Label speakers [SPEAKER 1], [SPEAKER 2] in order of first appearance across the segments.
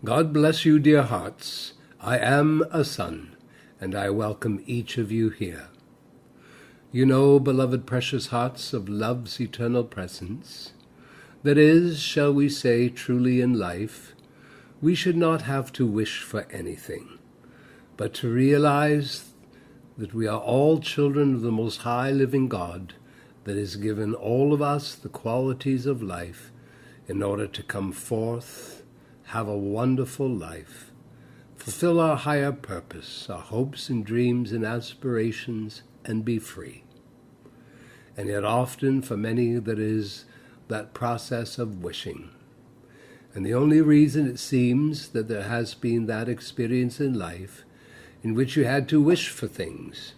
[SPEAKER 1] God bless you, dear hearts. I am Asun, and I welcome each of you here. You know, beloved precious hearts of love's eternal presence, that is, shall we say, truly in life, we should not have to wish for anything, but to realize that we are all children of the Most High living God that has given all of us the qualities of life in order to come forth, have a wonderful life, fulfill our higher purpose, our hopes and dreams and aspirations, and be free. And yet often for many there is that process of wishing. And the only reason it seems that there has been that experience in life in which you had to wish for things,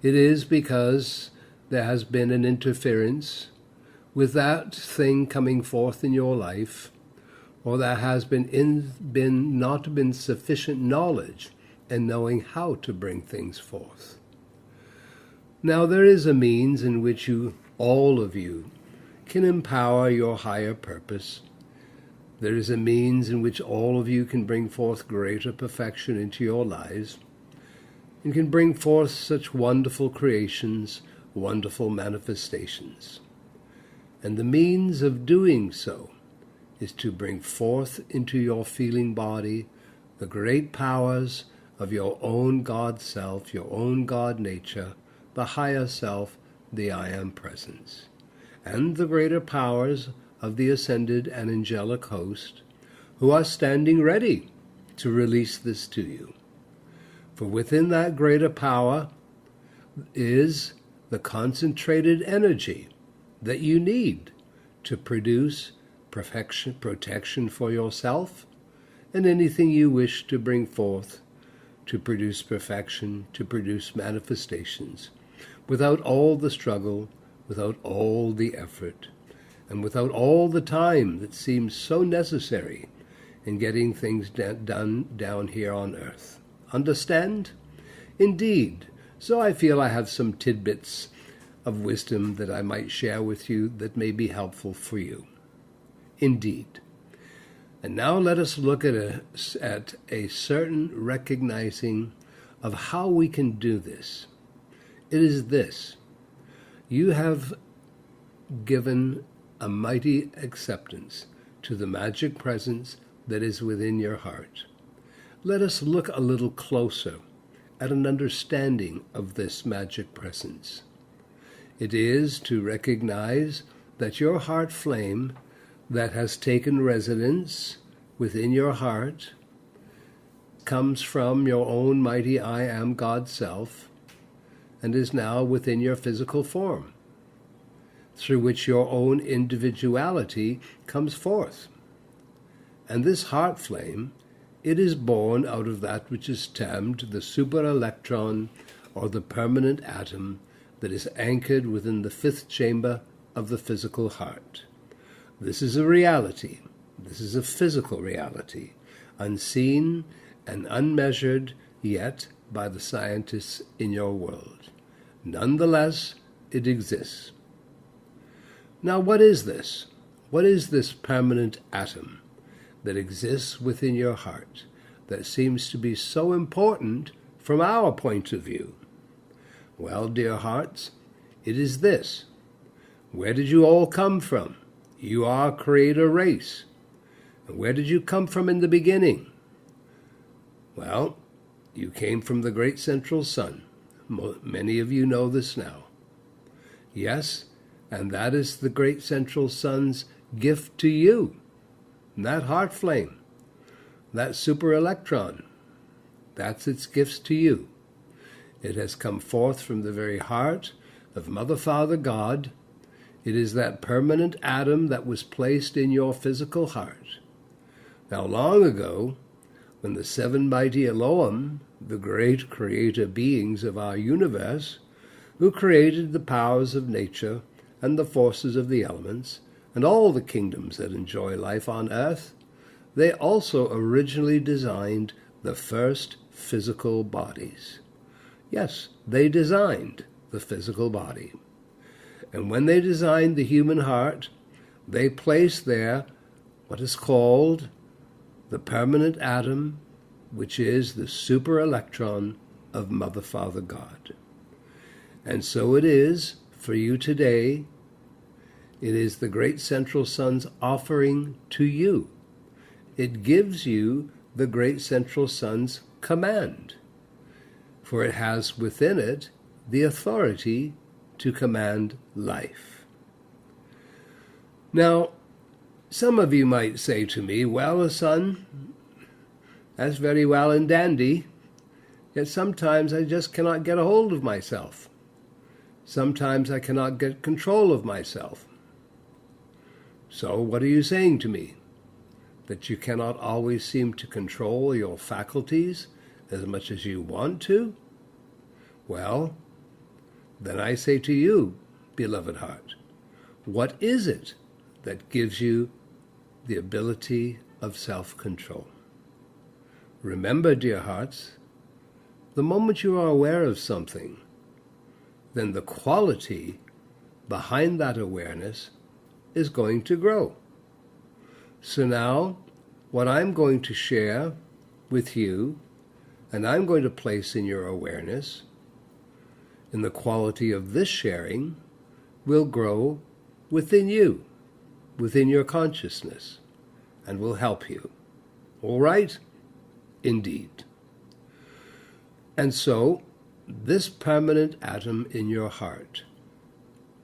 [SPEAKER 1] it is because there has been an interference with that thing coming forth in your life, or there has not been sufficient knowledge in knowing how to bring things forth. Now there is a means in which you, all of you, can empower your higher purpose. There is a means in which all of you can bring forth greater perfection into your lives, and can bring forth such wonderful creations, wonderful manifestations. And the means of doing so is to bring forth into your feeling body the great powers of your own God self, your own God nature, the higher self, the I Am presence, and the greater powers of the ascended and angelic host who are standing ready to release this to you. For within that greater power is the concentrated energy that you need to produce protection for yourself and anything you wish to bring forth to produce perfection, to produce manifestations, without all the struggle, without all the effort, and without all the time that seems so necessary in getting things done down here on earth. Understand? Indeed. So I feel I have some tidbits of wisdom that I might share with you that may be helpful for you. Indeed. And now let us look at a certain recognizing of how we can do this. It is this: you have given a mighty acceptance to the magic presence that is within your heart. Let us look a little closer at an understanding of this magic presence. It is to recognize that your heart flame that has taken residence within your heart comes from your own mighty I Am God self and is now within your physical form, through which your own individuality comes forth. And this heart flame, it is born out of that which is termed the super electron, or the permanent atom that is anchored within the fifth chamber of the physical heart. This is a reality. This is a physical reality, unseen and unmeasured yet by the scientists in your world. Nonetheless, it exists. Now, what is this? What is this permanent atom that exists within your heart that seems to be so important from our point of view? Well, dear hearts, it is this. Where did you all come from? You are a creator race. And where did you come from in the beginning? Well, you came from the great central sun. Many of you know this now. Yes, and that is the great central sun's gift to you. That heart flame, that super electron, that's its gifts to you. It has come forth from the very heart of Mother, Father, God. It is that permanent atom that was placed in your physical heart. Now, long ago, when the seven mighty Elohim, the great creator beings of our universe, who created the powers of nature and the forces of the elements, and all the kingdoms that enjoy life on earth, they also originally designed the first physical bodies. Yes, they designed the physical body. And when they designed the human heart, they placed there what is called the permanent atom, which is the super electron of Mother, Father, God. And so it is for you today. It is the great central sun's offering to you. It gives you the great central sun's command, for it has within it the authority to command life. Now, some of you might say to me, well, Asun, that's very well and dandy, yet sometimes I just cannot get a hold of myself. Sometimes I cannot get control of myself. So what are you saying to me? That you cannot always seem to control your faculties as much as you want to? Well, then I say to you, beloved heart, what is it that gives you the ability of self-control? Remember, dear hearts, the moment you are aware of something, then the quality behind that awareness is going to grow. So now, what I'm going to share with you, and I'm going to place in your awareness, in the quality of this sharing, will grow within you, within your consciousness, and will help you. All right? Indeed. And so, this permanent atom in your heart,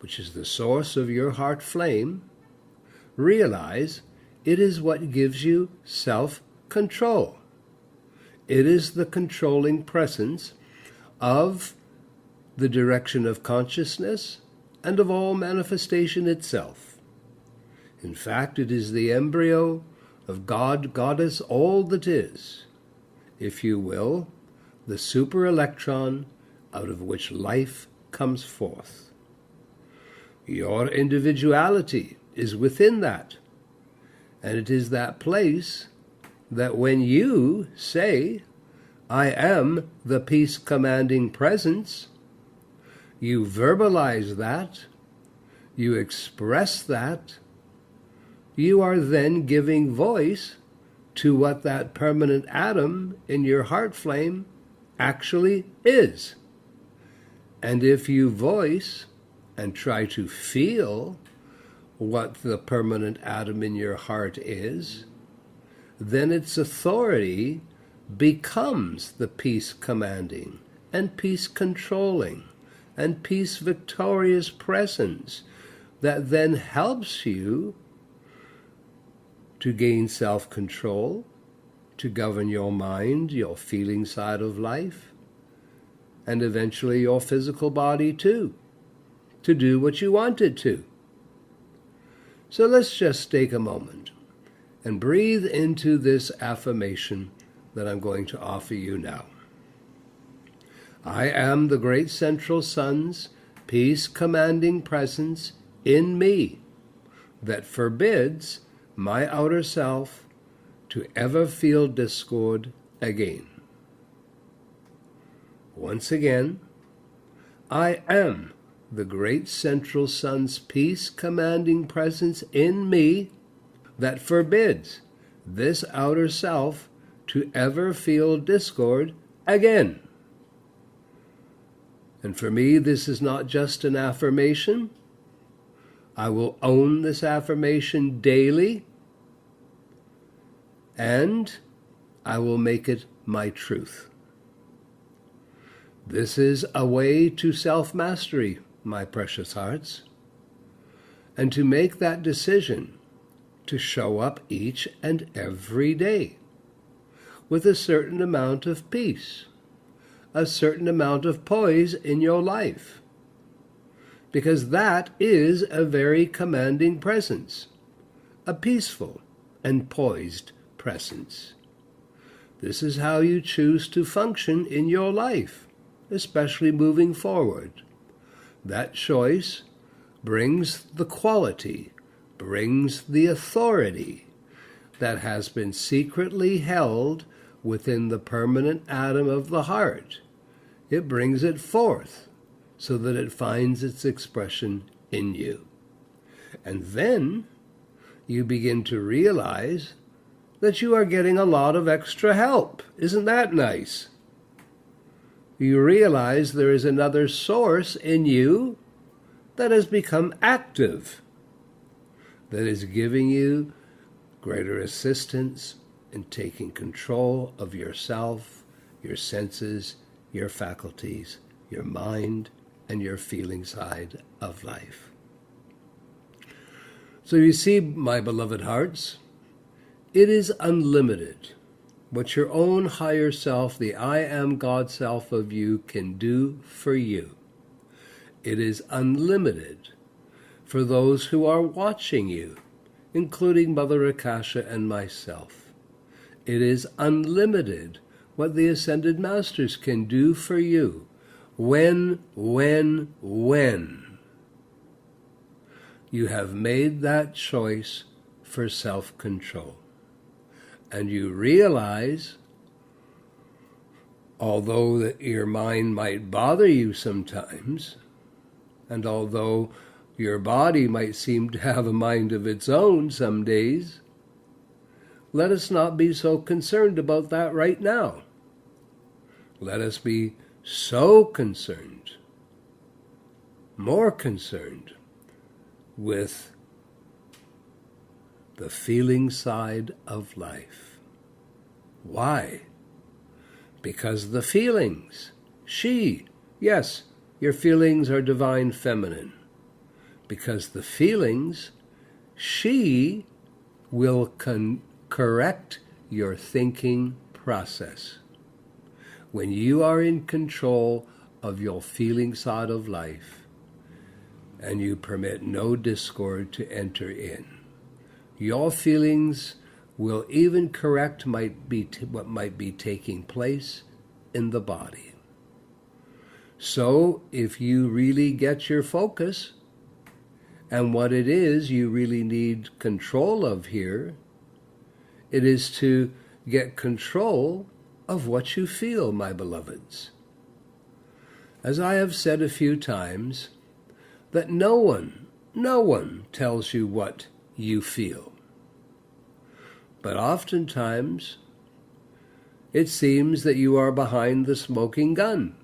[SPEAKER 1] which is the source of your heart flame, realize it is what gives you self-control. It is the controlling presence of the direction of consciousness and of all manifestation itself. In fact, it is the embryo of God, Goddess, all that is, if you will, the super electron out of which life comes forth. Your individuality is within that, and it is that place that when you say, I am the peace-commanding presence, you verbalize that, you express that, you are then giving voice to what that permanent atom in your heart flame actually is. And if you voice and try to feel what the permanent atom in your heart is, then its authority becomes the peace-commanding and peace-controlling and peace-victorious presence that then helps you to gain self-control, to govern your mind, your feeling side of life, and eventually your physical body too, to do what you want it to. So let's just take a moment and breathe into this affirmation that I'm going to offer you now. I am the great central sun's peace-commanding presence in me that forbids my outer self to ever feel discord again. Once again, I am the great central sun's peace-commanding presence in me that forbids this outer self to ever feel discord again. And for me, this is not just an affirmation. I will own this affirmation daily, and I will make it my truth. This is a way to self-mastery, my precious hearts, and to make that decision to show up each and every day with a certain amount of peace, a certain amount of poise in your life, because that is a very commanding presence, a peaceful and poised presence. This is how you choose to function in your life, especially moving forward. That choice brings the quality, brings the authority that has been secretly held within the permanent atom of the heart. It brings it forth so that it finds its expression in you. And then you begin to realize that you are getting a lot of extra help. Isn't that nice? You realize there is another source in you that has become active, that is giving you greater assistance in taking control of yourself, your senses, your faculties, your mind, and your feeling side of life. So you see, my beloved hearts, it is unlimited what your own higher self, the I am God self of you, can do for you. It is unlimited for those who are watching you, including Mother Akasha and myself. It is unlimited what the Ascended Masters can do for you when you have made that choice for self-control. And you realize, although that your mind might bother you sometimes, and although your body might seem to have a mind of its own some days, let us not be so concerned about that right now. Let us be so concerned, more concerned, with the feeling side of life. Why? Because the feelings, yes, your feelings are divine feminine. Because the feelings, she will correct your thinking process. When you are in control of your feeling side of life, and you permit no discord to enter in, your feelings will even correct what might be taking place in the body. So if you really get your focus, and what it is you really need control of here, it is to get control of what you feel, my beloveds. As I have said a few times, that no one tells you what you feel. But oftentimes, it seems that you are behind the smoking gun.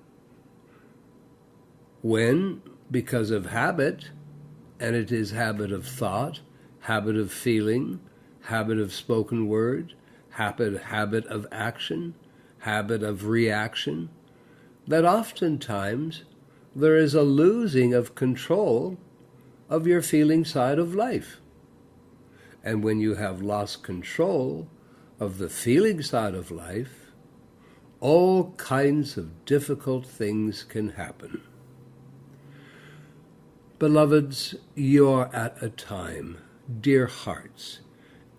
[SPEAKER 1] When, because of habit, and it is habit of thought, habit of feeling, habit of spoken word, habit of action, habit of reaction, that oftentimes there is a losing of control of your feeling side of life. And when you have lost control of the feeling side of life, all kinds of difficult things can happen. Beloveds, you are at a time, dear hearts,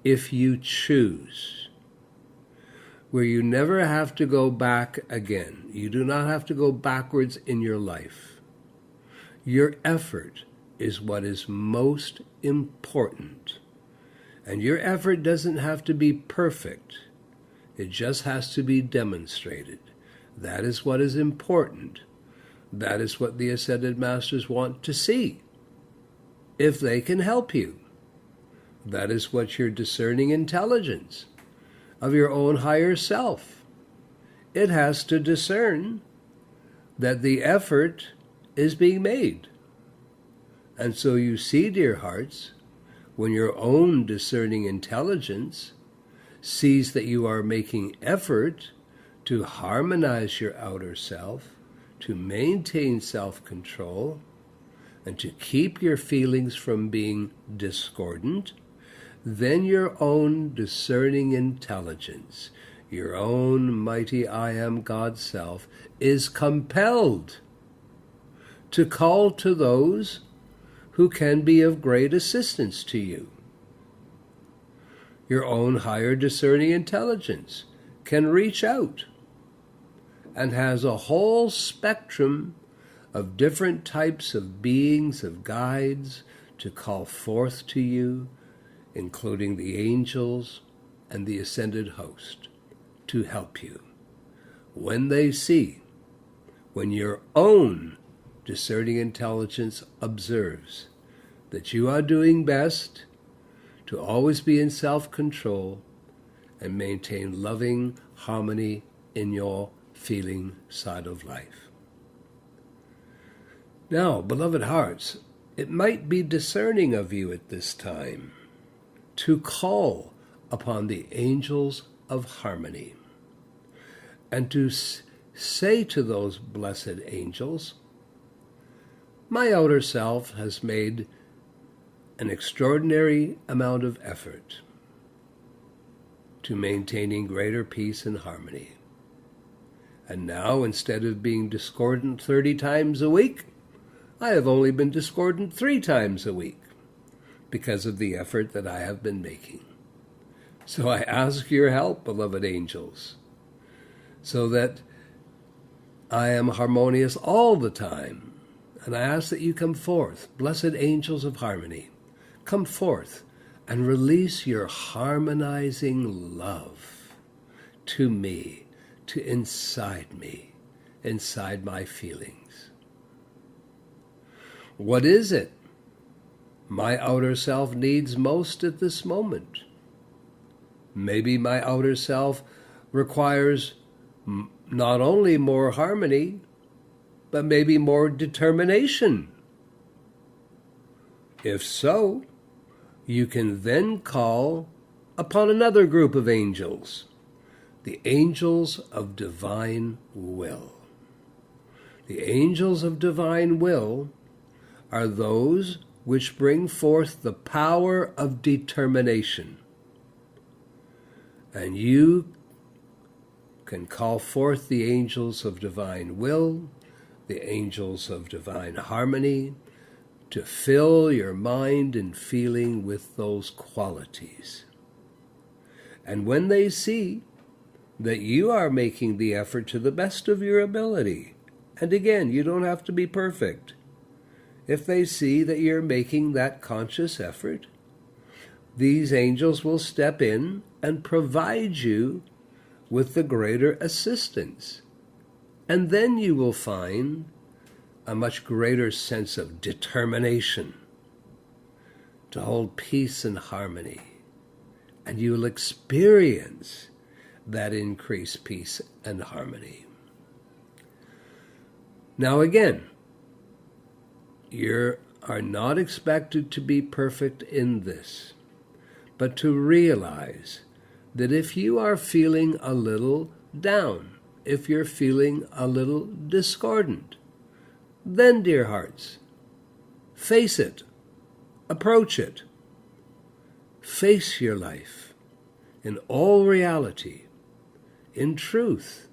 [SPEAKER 1] if you choose, where you never have to go back again. You do not have to go backwards in your life. Your effort is what is most important. And your effort doesn't have to be perfect. It just has to be demonstrated. That is what is important. That is what the Ascended Masters want to see, if they can help you. That is what your discerning intelligence of your own higher self, it has to discern that the effort is being made. And so you see, dear hearts, when your own discerning intelligence sees that you are making effort to harmonize your outer self, to maintain self-control, and to keep your feelings from being discordant, then your own discerning intelligence, your own mighty I am God self, is compelled to call to those who can be of great assistance to you. Your own higher discerning intelligence can reach out and has a whole spectrum of different types of beings, of guides, to call forth to you, including the angels and the ascended host, to help you. When they see, when your own discerning intelligence observes that you are doing best to always be in self-control and maintain loving harmony in your feeling side of life. Now, beloved hearts, it might be discerning of you at this time to call upon the angels of harmony and to say to those blessed angels, my outer self has made an extraordinary amount of effort to maintaining greater peace and harmony. And now, instead of being discordant 30 times a week, I have only been discordant 3 times a week because of the effort that I have been making. So I ask your help, beloved angels, so that I am harmonious all the time. And I ask that you come forth, blessed angels of harmony, come forth and release your harmonizing love to me, to inside me, inside my feelings. What is it my outer self needs most at this moment? Maybe my outer self requires not only more harmony, but maybe more determination. If so, you can then call upon another group of angels, the angels of divine will. The angels of divine will are those which bring forth the power of determination. And you can call forth the angels of divine will, the angels of divine harmony, to fill your mind and feeling with those qualities. And when they see that you are making the effort to the best of your ability, and again, you don't have to be perfect, if they see that you're making that conscious effort, these angels will step in and provide you with the greater assistance. And then you will find a much greater sense of determination to hold peace and harmony. And you will experience that increased peace and harmony. Now again, you are not expected to be perfect in this, but to realize that if you are feeling a little down, if you're feeling a little discordant, then, dear hearts, face it, approach it, face your life in all reality, in truth.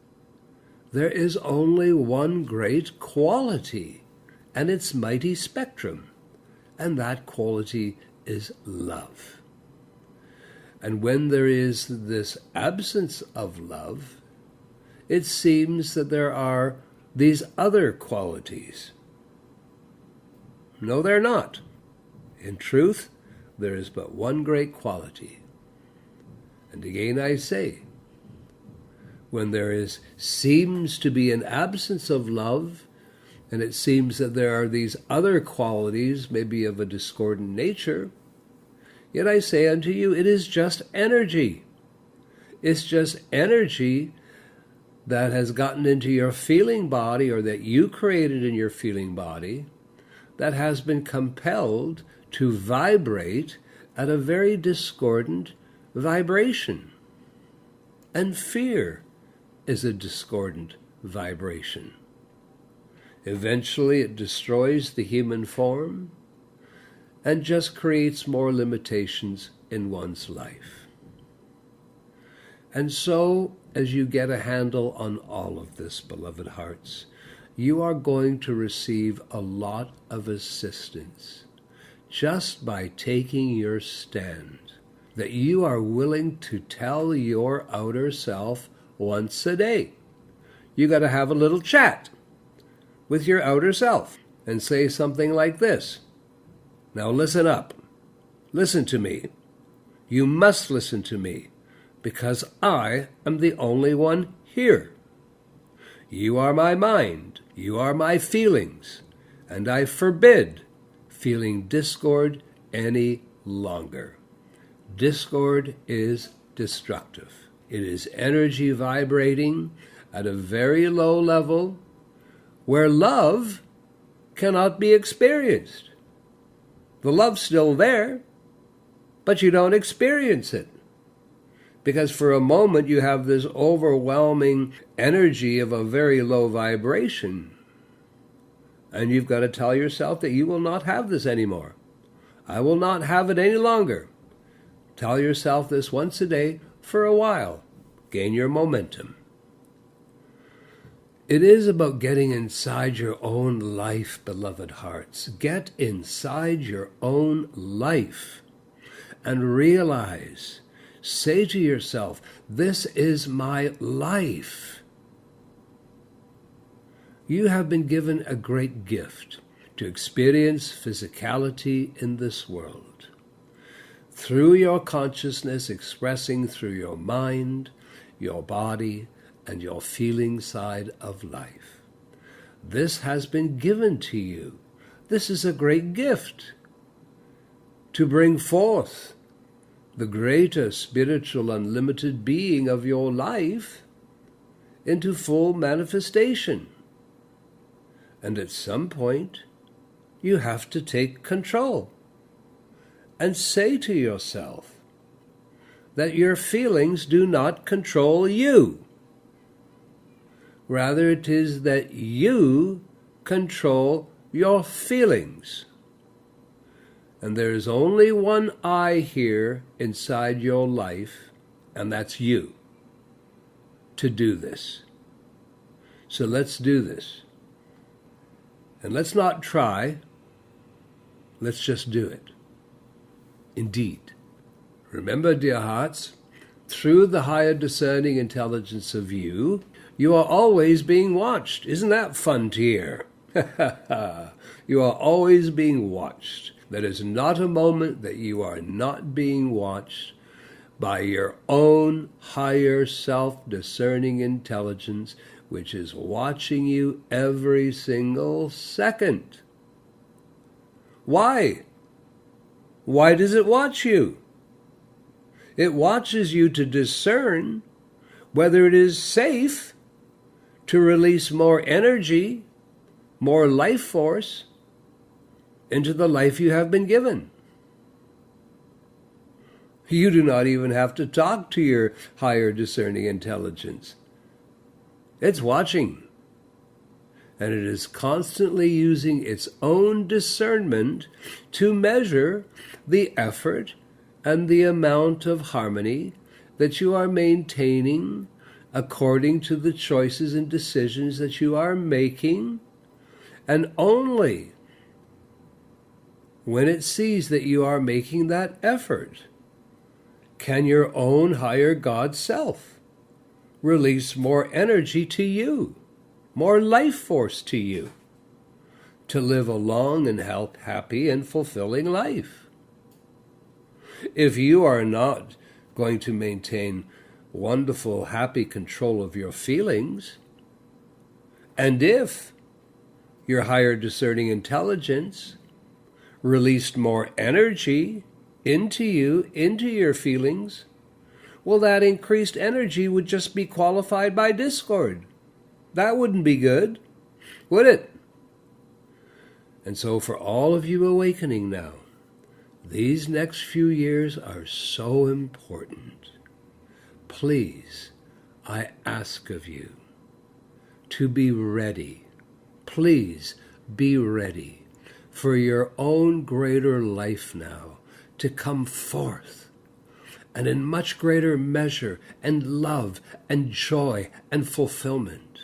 [SPEAKER 1] There is only one great quality and its mighty spectrum, and that quality is love. And when there is this absence of love, it seems that there are these other qualities. No, they're not. In truth, there is but one great quality. And again I say, when there seems to be an absence of love, and it seems that there are these other qualities, maybe of a discordant nature, yet I say unto you, it is just energy. It's just energy that has gotten into your feeling body, or that you created in your feeling body, that has been compelled to vibrate at a very discordant vibration. And fear is a discordant vibration. Eventually it destroys the human form and just creates more limitations in one's life. And so, as you get a handle on all of this, beloved hearts, you are going to receive a lot of assistance just by taking your stand, that you are willing to tell your outer self once a day. You got to have a little chat with your outer self and say something like this. Now listen up. Listen to me. You must listen to me, because I am the only one here. You are my mind. You are my feelings. And I forbid feeling discord any longer. Discord is destructive. It is energy vibrating at a very low level where love cannot be experienced. The love's still there, but you don't experience it. Because for a moment you have this overwhelming energy of a very low vibration. And you've got to tell yourself that you will not have this anymore. I will not have it any longer. Tell yourself this once a day for a while. Gain your momentum. It is about getting inside your own life, beloved hearts. Get inside your own life and realize, say to yourself, this is my life. You have been given a great gift to experience physicality in this world. Through your consciousness expressing through your mind, your body, and your feeling side of life. This has been given to you. This is a great gift to bring forth the greater spiritual unlimited being of your life into full manifestation. And at some point, you have to take control and say to yourself that your feelings do not control you. Rather, it is that you control your feelings. And there is only one I here inside your life, and that's you, to do this. So let's do this. And let's not try. Let's just do it. Indeed. Remember, dear hearts, through the higher discerning intelligence of you, you are always being watched. Isn't that fun to hear? You are always being watched. There is not a moment that you are not being watched by your own higher self-discerning intelligence, which is watching you every single second. Why? Why does it watch you? It watches you to discern whether it is safe to release more energy, more life force into the life you have been given. You do not even have to talk to your higher discerning intelligence. It's watching. And it is constantly using its own discernment to measure the effort and the amount of harmony that you are maintaining according to the choices and decisions that you are making. And only when it sees that you are making that effort can your own higher God self release more energy to you, more life force to you, to live a long and happy and fulfilling life. If you are not going to maintain wonderful, happy control of your feelings, and if your higher discerning intelligence released more energy into you, into your feelings, well, that increased energy would just be qualified by discord. That wouldn't be good, would it? And so for all of you awakening now, these next few years are so important. Please, I ask of you to be ready. Please be ready for your own greater life now to come forth, and in much greater measure and love and joy and fulfillment.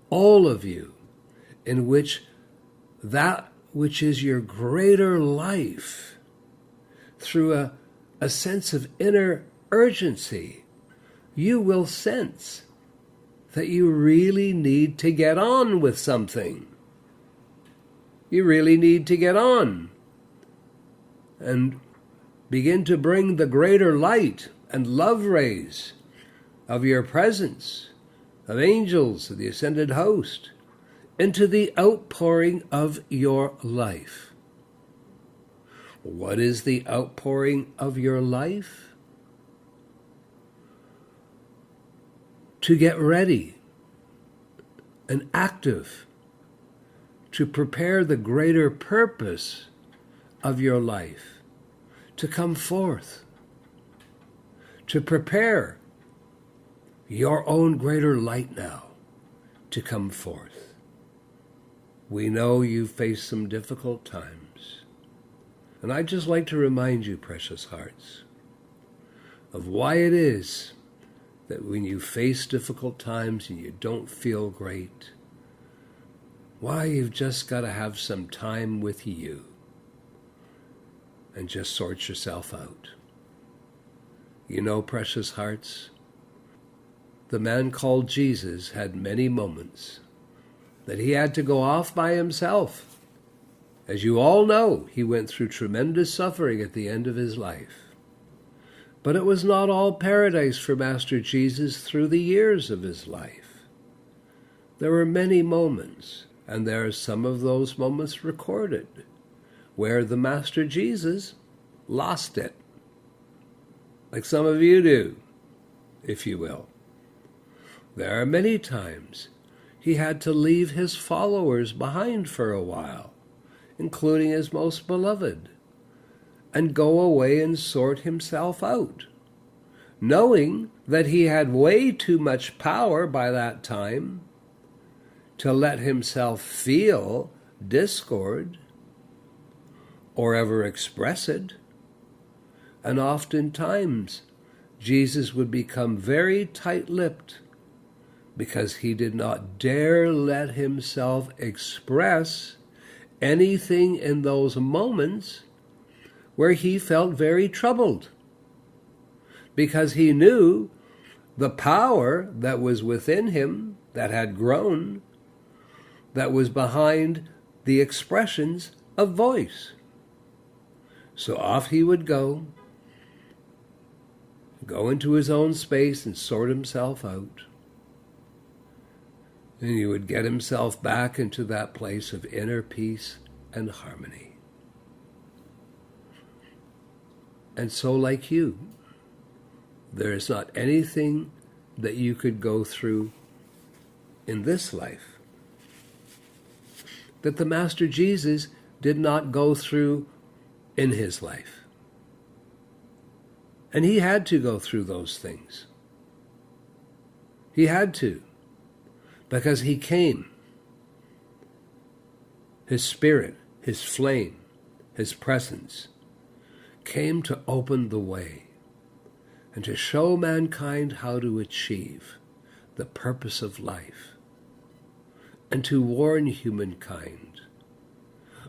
[SPEAKER 1] All of you, in which that which is your greater life, through a sense of inner urgency, you will sense that you really need to get on with something. You really need to get on and begin to bring the greater light and love rays of your presence, of angels, of the ascended host, into the outpouring of your life. What is the outpouring of your life? to get ready and active to prepare the greater purpose of your life to come forth, to prepare your own greater light now to come forth. We know you face some difficult times, and I'd just like to remind you, precious hearts, of why it is that when you face difficult times and you don't feel great, why you've just got to have some time with you and just sort yourself out. You know, precious hearts, the man called Jesus had many moments that he had to go off by himself. As you all know, he went through tremendous suffering at the end of his life. But it was not all paradise for Master Jesus through the years of his life. There were many moments, and there are some of those moments recorded, where the Master Jesus lost it. Like some of you do, if you will. There are many times he had to leave his followers behind for a while, including his most beloved, and go away and sort himself out, knowing that he had way too much power by that time to let himself feel discord or ever express it. And oftentimes Jesus would become very tight-lipped because he did not dare let himself express anything in those moments where he felt very troubled, because he knew the power that was within him, that had grown, that was behind the expressions of voice. So off he would go into his own space and sort himself out. And he would get himself back into that place of inner peace and harmony. And so, like you, there is not anything that you could go through in this life that the Master Jesus did not go through in his life. And he had to go through those things. He had to, because he came. His spirit, his flame, his presence came to open the way and to show mankind how to achieve the purpose of life, and to warn humankind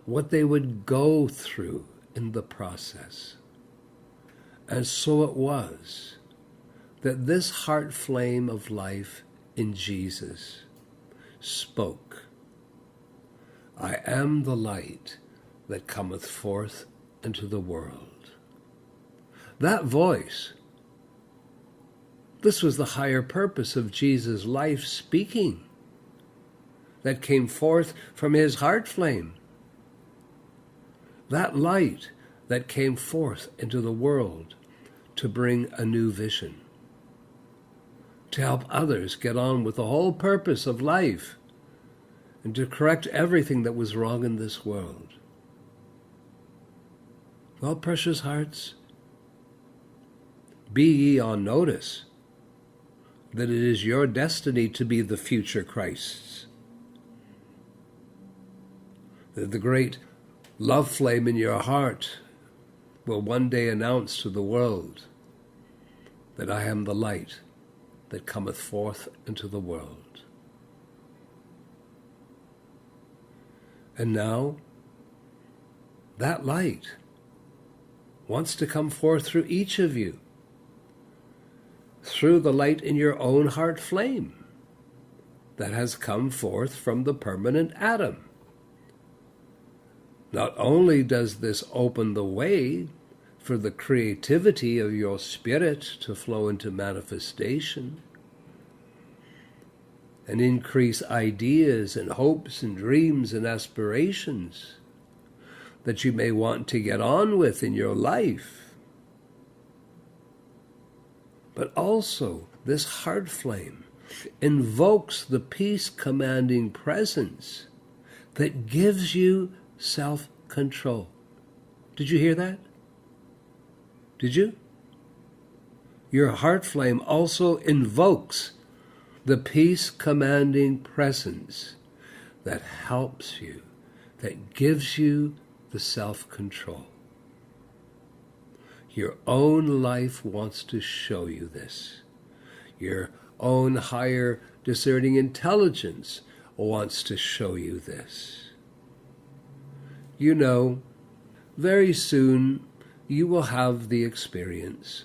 [SPEAKER 1] what they would go through in the process. And so it was that this heart flame of life in Jesus spoke, "I am the light that cometh forth into the world." That voice, this was the higher purpose of Jesus' life speaking, that came forth from his heart flame. That light that came forth into the world to bring a new vision, to help others get on with the whole purpose of life, and to correct everything that was wrong in this world. Well, precious hearts, be ye on notice that it is your destiny to be the future Christs, that the great love flame in your heart will one day announce to the world that I am the light that cometh forth into the world. And now, that light wants to come forth through each of you, through the light in your own heart flame that has come forth from the permanent atom. Not only does this open the way for the creativity of your spirit to flow into manifestation and increase ideas and hopes and dreams and aspirations that you may want to get on with in your life, but also this heart flame invokes the peace-commanding presence that gives you self-control. Did you hear that? Did you? Your heart flame also invokes the peace-commanding presence that helps you, that gives you the self-control. Your own life wants to show you this. Your own higher discerning intelligence wants to show you this. You know, very soon you will have the experience.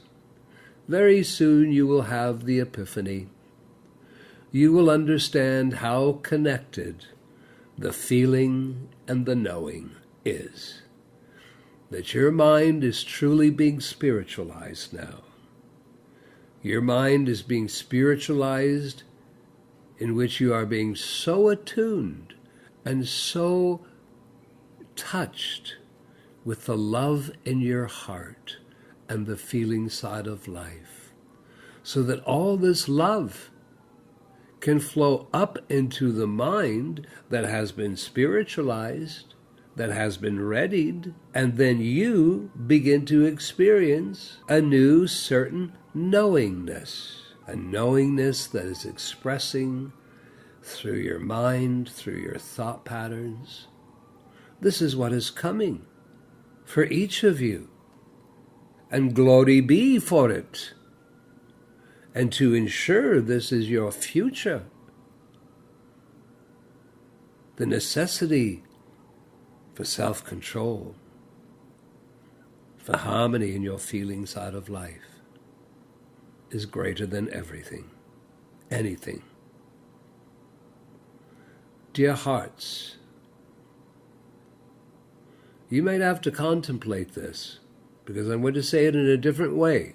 [SPEAKER 1] Very soon you will have the epiphany. You will understand how connected the feeling and the knowing is. That your mind is truly being spiritualized now. Your mind is being spiritualized in which you are being so attuned and so touched with the love in your heart and the feeling side of life, so that all this love can flow up into the mind that has been spiritualized, that has been readied, and then you begin to experience a new certain knowingness, a knowingness that is expressing through your mind, through your thought patterns. This is what is coming for each of you, and glory be for it. And to ensure this is your future, the necessity for self-control, for harmony in your feeling side of life is greater than everything, anything. Dear hearts, you might have to contemplate this, because I'm going to say it in a different way.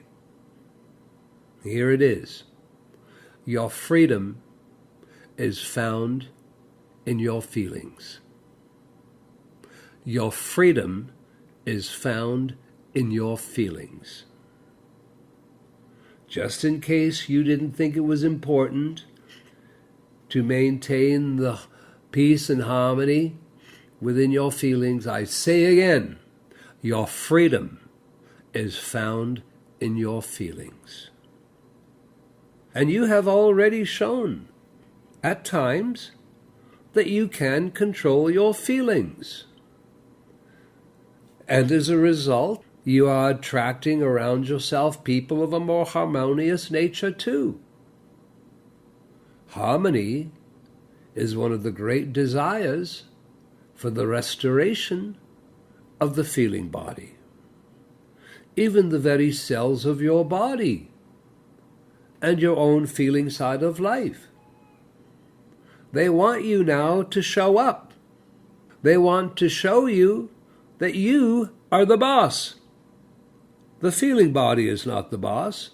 [SPEAKER 1] Here it is. Your freedom is found in your feelings. Your freedom is found in your feelings. Just in case you didn't think it was important to maintain the peace and harmony within your feelings, I say again, your freedom is found in your feelings. And you have already shown, at times, that you can control your feelings. And as a result, you are attracting around yourself people of a more harmonious nature too. Harmony is one of the great desires for the restoration of the feeling body. Even the very cells of your body and your own feeling side of life. They want you now to show up. They want to show you that you are the boss. The feeling body is not the boss.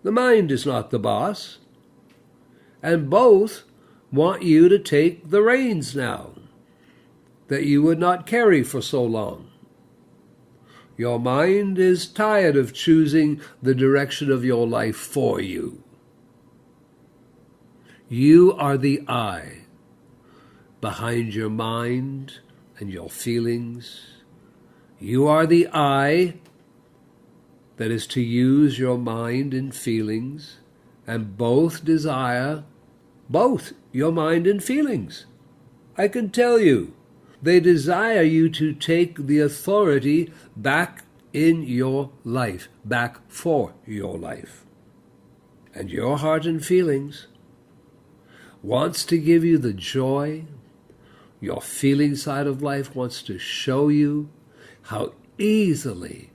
[SPEAKER 1] The mind is not the boss. And both want you to take the reins now that you would not carry for so long. Your mind is tired of choosing the direction of your life for you. You are the I behind your mind and your feelings. You are the I that is to use your mind and feelings, and both desire both your mind and feelings. I can tell you, they desire you to take the authority back in your life, back for your life. And your heart and feelings wants to give you the joy. Your feeling side of life wants to show you how easily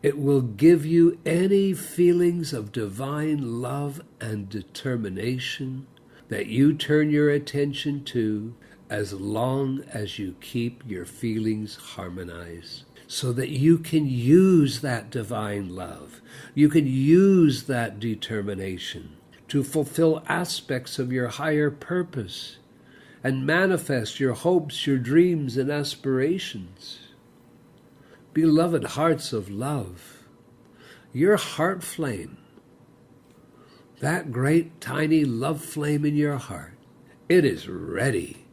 [SPEAKER 1] it will give you any feelings of divine love and determination that you turn your attention to, as long as you keep your feelings harmonized, so that you can use that divine love, you can use that determination to fulfill aspects of your higher purpose and manifest your hopes, your dreams, and aspirations. Beloved hearts of love, your heart flame, that great tiny love flame in your heart, it is ready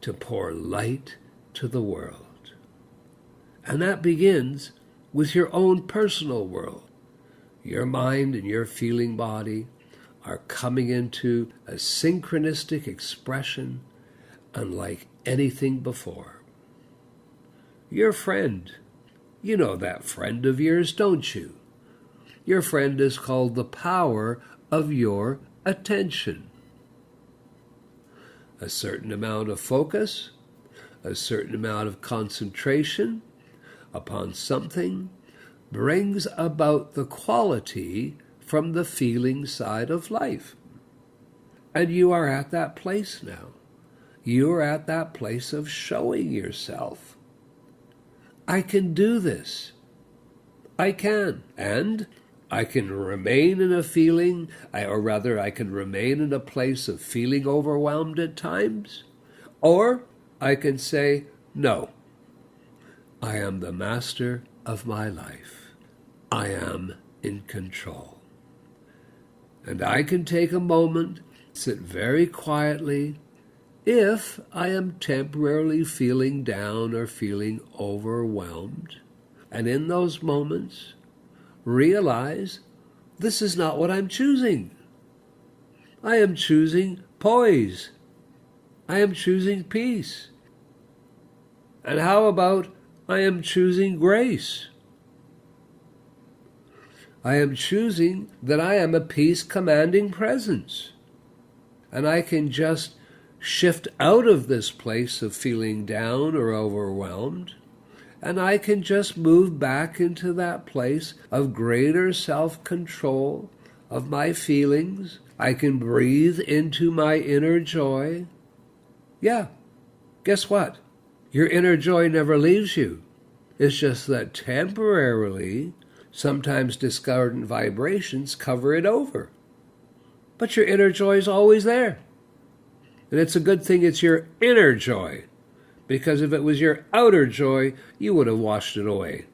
[SPEAKER 1] to pour light to the world. And that begins with your own personal world. Your mind and your feeling body are coming into a synchronistic expression unlike anything before. Your friend, you know that friend of yours, don't you? Your friend is called the power of your attention. A certain amount of focus, a certain amount of concentration upon something brings about the quality from the feeling side of life. And you are at that place now. You are at that place of showing yourself. I can do this. I can. And I can remain in a feeling, I can remain in a place of feeling overwhelmed at times. Or I can say, no, I am the master of my life. I am in control. And I can take a moment, sit very quietly, if I am temporarily feeling down or feeling overwhelmed. And in those moments, realize this is not what I'm choosing. I am choosing poise. I am choosing peace. And how about I am choosing grace? I am choosing that I am a peace-commanding presence. And I can just shift out of this place of feeling down or overwhelmed, and I can just move back into that place of greater self-control of my feelings. I can breathe into my inner joy. Yeah, guess what? Your inner joy never leaves you. It's just that temporarily, sometimes discordant vibrations cover it over. But your inner joy is always there. And it's a good thing it's your inner joy, because if it was your outer joy, you would have washed it away.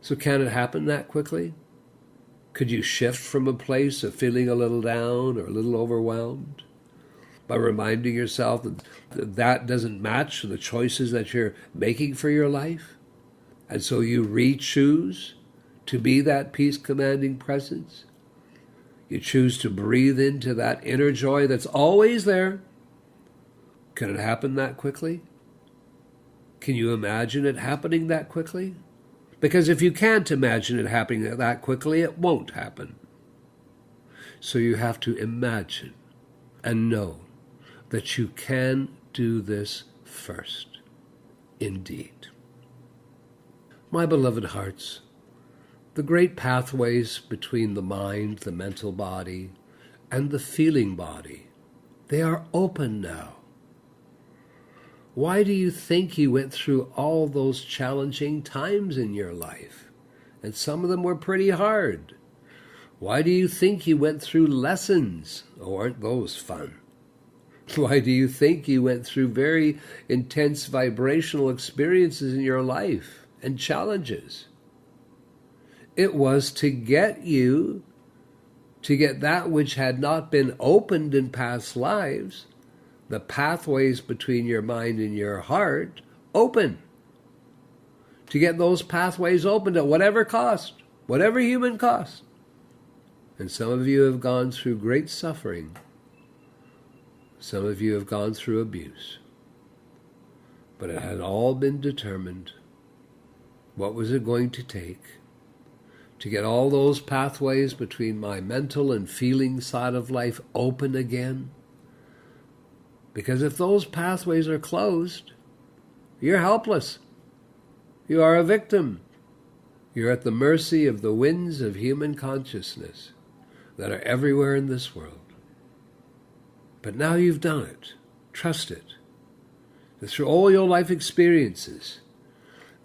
[SPEAKER 1] So can it happen that quickly? Could you shift from a place of feeling a little down or a little overwhelmed by reminding yourself that that doesn't match the choices that you're making for your life? And so you re-choose to be that peace-commanding presence? You choose to breathe into that inner joy that's always there. Can it happen that quickly? Can you imagine it happening that quickly? Because if you can't imagine it happening that quickly, it won't happen. So you have to imagine and know that you can do this first. Indeed. My beloved hearts, the great pathways between the mind, the mental body, and the feeling body, they are open now. Why do you think you went through all those challenging times in your life? And some of them were pretty hard. Why do you think you went through lessons? Oh, aren't those fun? Why do you think you went through very intense vibrational experiences in your life and challenges? It was to get you, to get that which had not been opened in past lives, the pathways between your mind and your heart, open. To get those pathways open at whatever cost, whatever human cost. And some of you have gone through great suffering. Some of you have gone through abuse. But it had all been determined. What was it going to take to get all those pathways between my mental and feeling side of life open again? Because if those pathways are closed, you're helpless. You are a victim. You're at the mercy of the winds of human consciousness that are everywhere in this world. But now you've done it. Trust it. And through all your life experiences,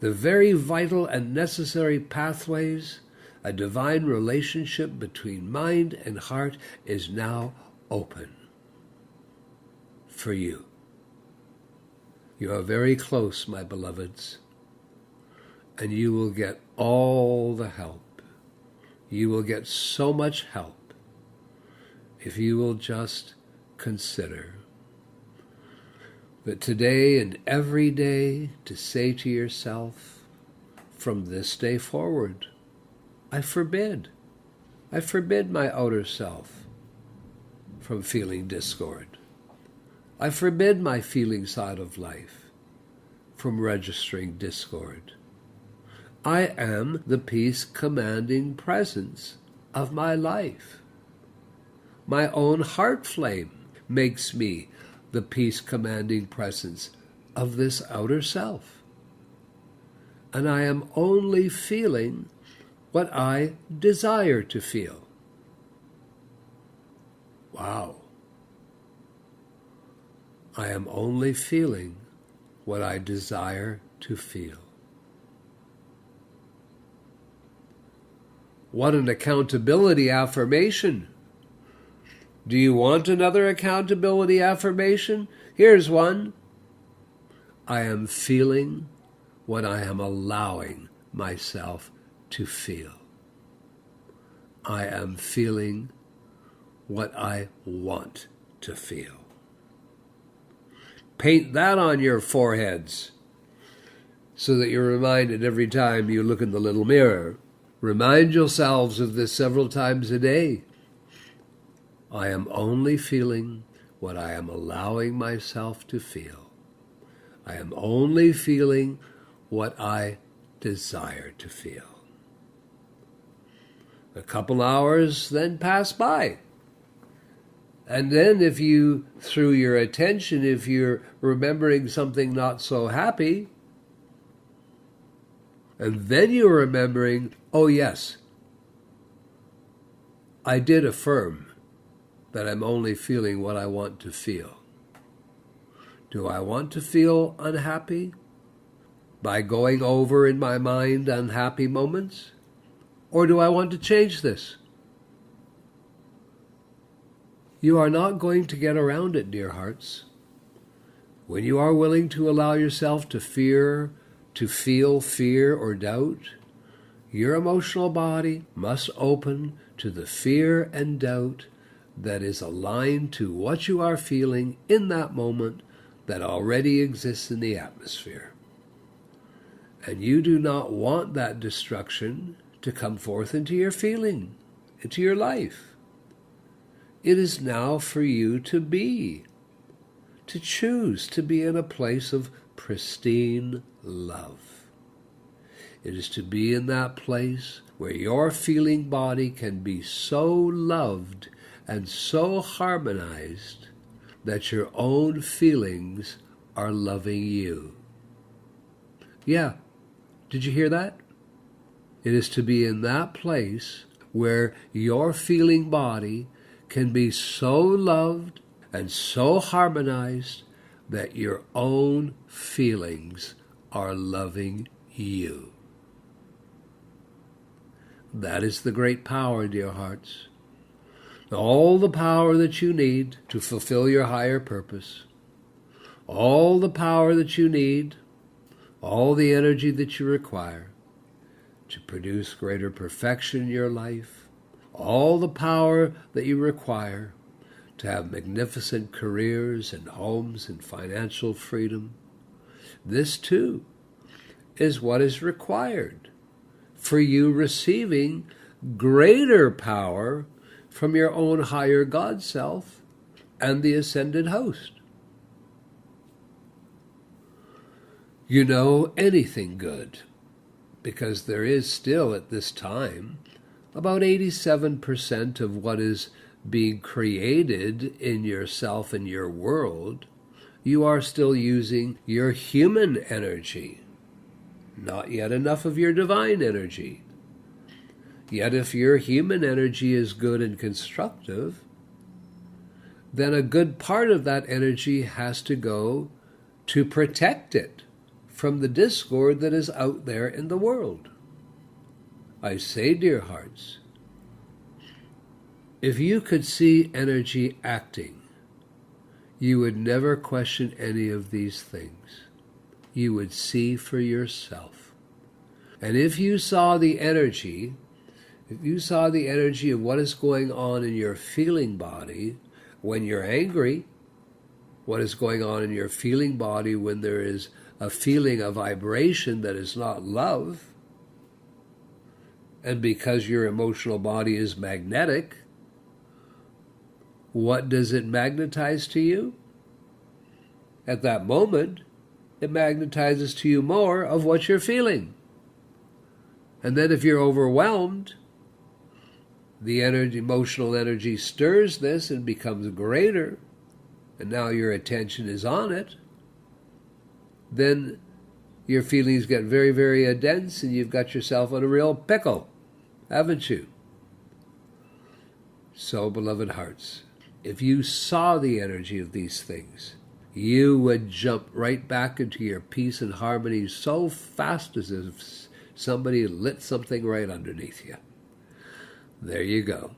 [SPEAKER 1] the very vital and necessary pathways, a divine relationship between mind and heart is now open for you. You are very close, my beloveds, and you will get all the help You will get so much help if you will just consider that today and every day to say to yourself, from this day forward, I forbid my outer self from feeling discord. I forbid my feeling side of life from registering discord. I am the peace-commanding presence of my life. My own heart flame makes me the peace-commanding presence of this outer self. And I am only feeling what I desire to feel. Wow. I am only feeling what I desire to feel. What an accountability affirmation. Do you want another accountability affirmation? Here's one. I am feeling what I am allowing myself to feel. I am feeling what I want to feel. Paint that on your foreheads so that you're reminded every time you look in the little mirror. Remind yourselves of this several times a day. I am only feeling what I am allowing myself to feel. I am only feeling what I desire to feel. A couple hours then pass by. And then if you, through your attention, if you're remembering something not so happy, and then you're remembering, oh yes, I did affirm that I'm only feeling what I want to feel. Do I want to feel unhappy by going over in my mind unhappy moments? Or do I want to change this? You are not going to get around it, dear hearts. When you are willing to allow yourself to feel fear or doubt, your emotional body must open to the fear and doubt that is aligned to what you are feeling in that moment that already exists in the atmosphere. And you do not want that destruction to come forth into your feeling, into your life. It is now for you to choose to be in a place of pristine love. It is to be in that place where your feeling body can be so loved and so harmonized that your own feelings are loving you. Yeah, did you hear that? It is to be in that place where your feeling body can be so loved and so harmonized that your own feelings are loving you. That is the great power, dear hearts. All the power that you need to fulfill your higher purpose, all the power that you need, all the energy that you require to produce greater perfection in your life, all the power that you require to have magnificent careers and homes and financial freedom. This, too, is what is required for you receiving greater power from your own higher God self and the ascended host. You know anything good, because there is still at this time about 87% of what is being created in yourself and your world, you are still using your human energy, not yet enough of your divine energy. Yet if your human energy is good and constructive, then a good part of that energy has to go to protect it from the discord that is out there in the world. I say, dear hearts, if you could see energy acting, you would never question any of these things. You would see for yourself. And if you saw the energy if you saw the energy of what is going on in your feeling body when you're angry, what is going on in your feeling body when there is a feeling, a vibration that is not love, and because your emotional body is magnetic, what does it magnetize to you? At that moment, it magnetizes to you more of what you're feeling. And then if you're overwhelmed, the energy, emotional energy stirs this and becomes greater, and now your attention is on it, then your feelings get very, very dense, and you've got yourself in a real pickle, haven't you? So, beloved hearts, if you saw the energy of these things, you would jump right back into your peace and harmony so fast as if somebody lit something right underneath you. There you go.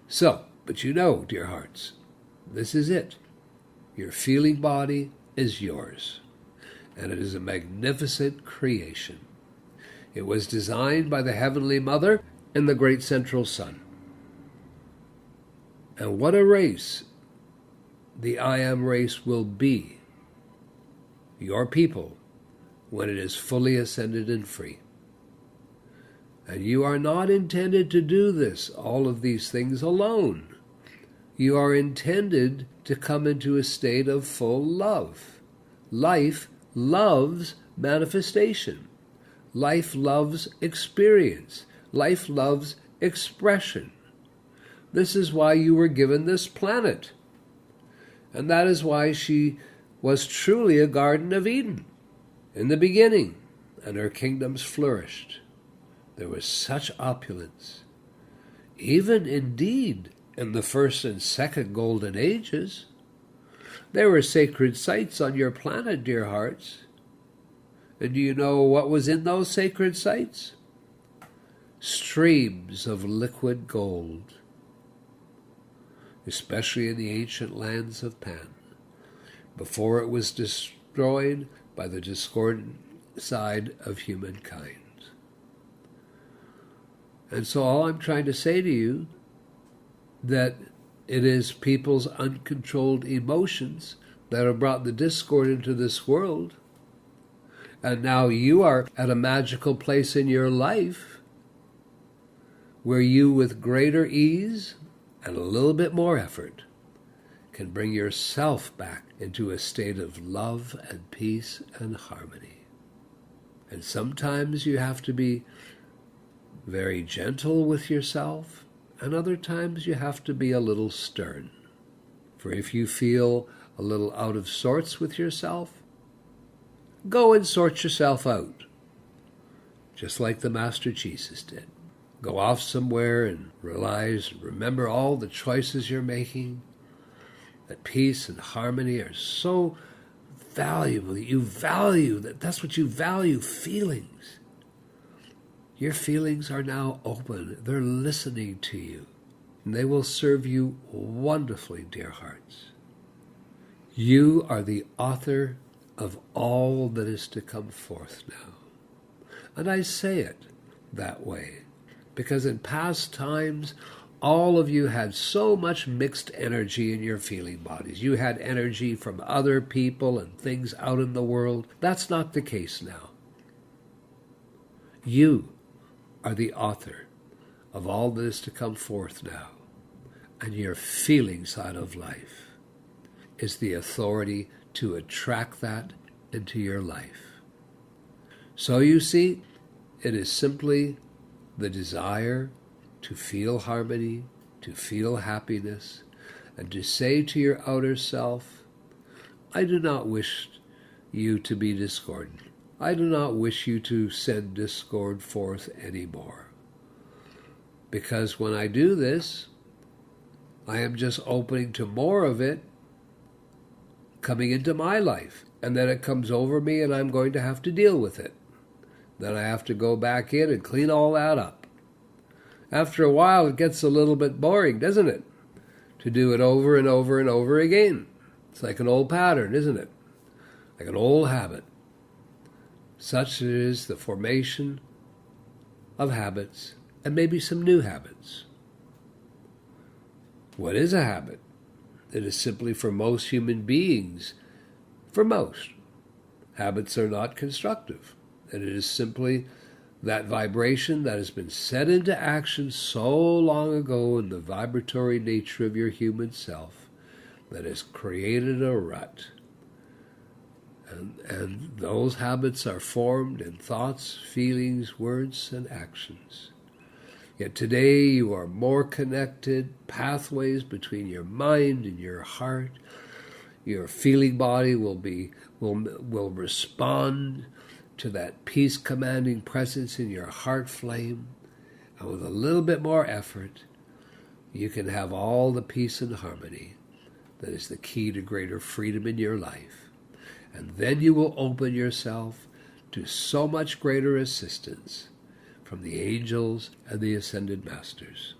[SPEAKER 1] So, but you know, dear hearts, this is it. Your feeling body is yours, and it is a magnificent creation. It was designed by the Heavenly Mother and the Great Central Sun. And what a race the I Am race will be, your people, when it is fully ascended and free. And you are not intended to do this, all of these things alone. You are intended to come into a state of full love. Life loves manifestation. Life loves experience. Life loves expression. This is why you were given this planet. And that is why she was truly a Garden of Eden in the beginning, and her kingdoms flourished. There was such opulence. Even indeed in the first and second golden ages, there were sacred sites on your planet, dear hearts. And do you know what was in those sacred sites? Streams of liquid gold, especially in the ancient lands of Pan, before it was destroyed by the discordant side of humankind. And so all I'm trying to say to you, that it is people's uncontrolled emotions that have brought the discord into this world. And now you are at a magical place in your life where you, with greater ease and a little bit more effort, can bring yourself back into a state of love and peace and harmony. And sometimes you have to be very gentle with yourself, and other times you have to be a little stern. For if you feel a little out of sorts with yourself, go and sort yourself out, just like the Master Jesus did. Go off somewhere and remember all the choices you're making, that peace and harmony are so valuable. You value that's what you value, feelings. Your feelings are now open. They're listening to you. And they will serve you wonderfully, dear hearts. You are the author of all that is to come forth now. And I say it that way because in past times, all of you had so much mixed energy in your feeling bodies. You had energy from other people and things out in the world. That's not the case now. You are the author of all that is to come forth now. And your feeling side of life is the authority to attract that into your life. So you see, it is simply the desire to feel harmony, to feel happiness, and to say to your outer self, I do not wish you to be discordant. I do not wish you to send discord forth anymore. Because when I do this, I am just opening to more of it coming into my life. And then it comes over me and I'm going to have to deal with it. Then I have to go back in and clean all that up. After a while, it gets a little bit boring, doesn't it? To do it over and over and over again. It's like an old pattern, isn't it? Like an old habit. Such is the formation of habits and maybe some new habits. What is a habit? It is simply, for most human beings, for most, habits are not constructive. And it is simply that vibration that has been set into action so long ago in the vibratory nature of your human self that has created a rut. And those habits are formed in thoughts, feelings, words, and actions. Yet today you are more connected, pathways between your mind and your heart. Your feeling body will respond to that peace-commanding presence in your heart flame. And with a little bit more effort, you can have all the peace and harmony that is the key to greater freedom in your life. And then you will open yourself to so much greater assistance from the angels and the ascended masters.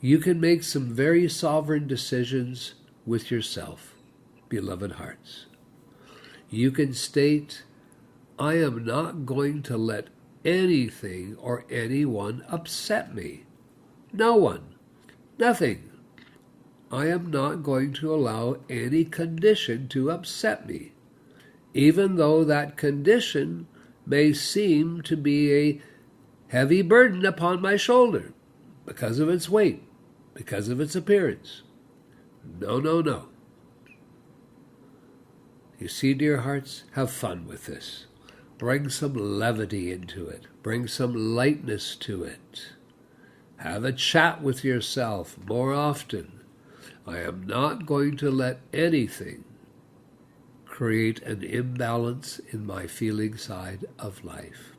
[SPEAKER 1] You can make some very sovereign decisions with yourself, beloved hearts. You can state, I am not going to let anything or anyone upset me. No one. Nothing. I am not going to allow any condition to upset me, even though that condition may seem to be a heavy burden upon my shoulder because of its weight, because of its appearance. No, no, no. You see, dear hearts, have fun with this. Bring some levity into it. Bring some lightness to it. Have a chat with yourself more often. I am not going to let anything create an imbalance in my feeling side of life.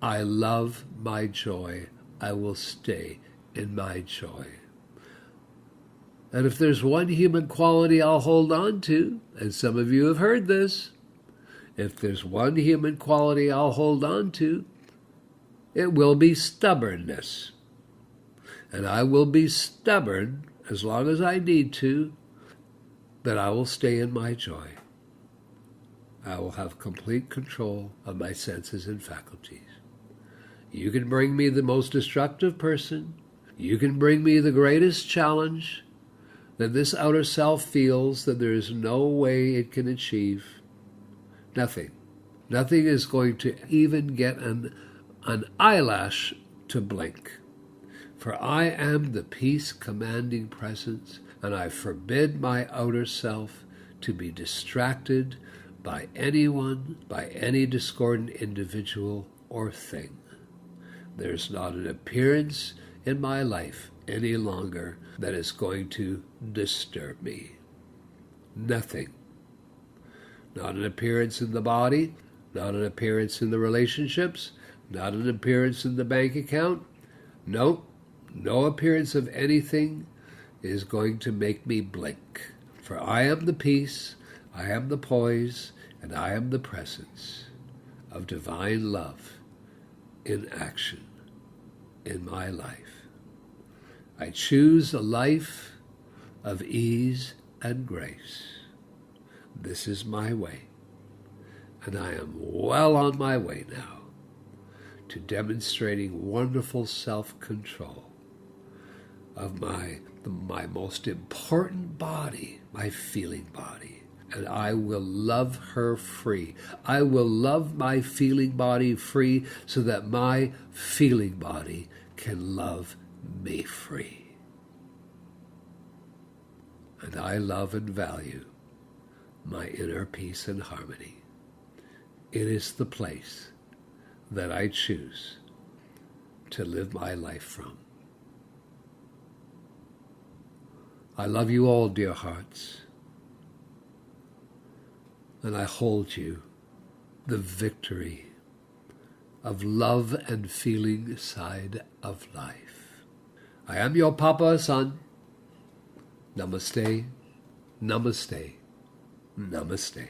[SPEAKER 1] I love my joy. I will stay in my joy. And if there's one human quality I'll hold on to, and some of you have heard this, if there's one human quality I'll hold on to, it will be stubbornness. And I will be stubborn as long as I need to, but I will stay in my joy. I will have complete control of my senses and faculties. You can bring me the most destructive person. You can bring me the greatest challenge that this outer self feels that there is no way it can achieve. Nothing. Nothing is going to even get an eyelash to blink. For I am the peace-commanding presence, and I forbid my outer self to be distracted by anyone, by any discordant individual or thing. There's not an appearance in my life any longer that is going to disturb me. Nothing. Not an appearance in the body, not an appearance in the relationships, not an appearance in the bank account. Nope. No appearance of anything is going to make me blink. For I am the peace, I am the poise, and I am the presence of divine love in action in my life. I choose a life of ease and grace. This is my way, and I am well on my way now to demonstrating wonderful self-control of my most important body, my feeling body. And I will love her free. I will love my feeling body free so that my feeling body can love me free. And I love and value my inner peace and harmony. It is the place that I choose to live my life from. I love you all, dear hearts, and I hold you the victory of love and feeling side of life. I am your Papa Asun. Namaste, namaste, namaste.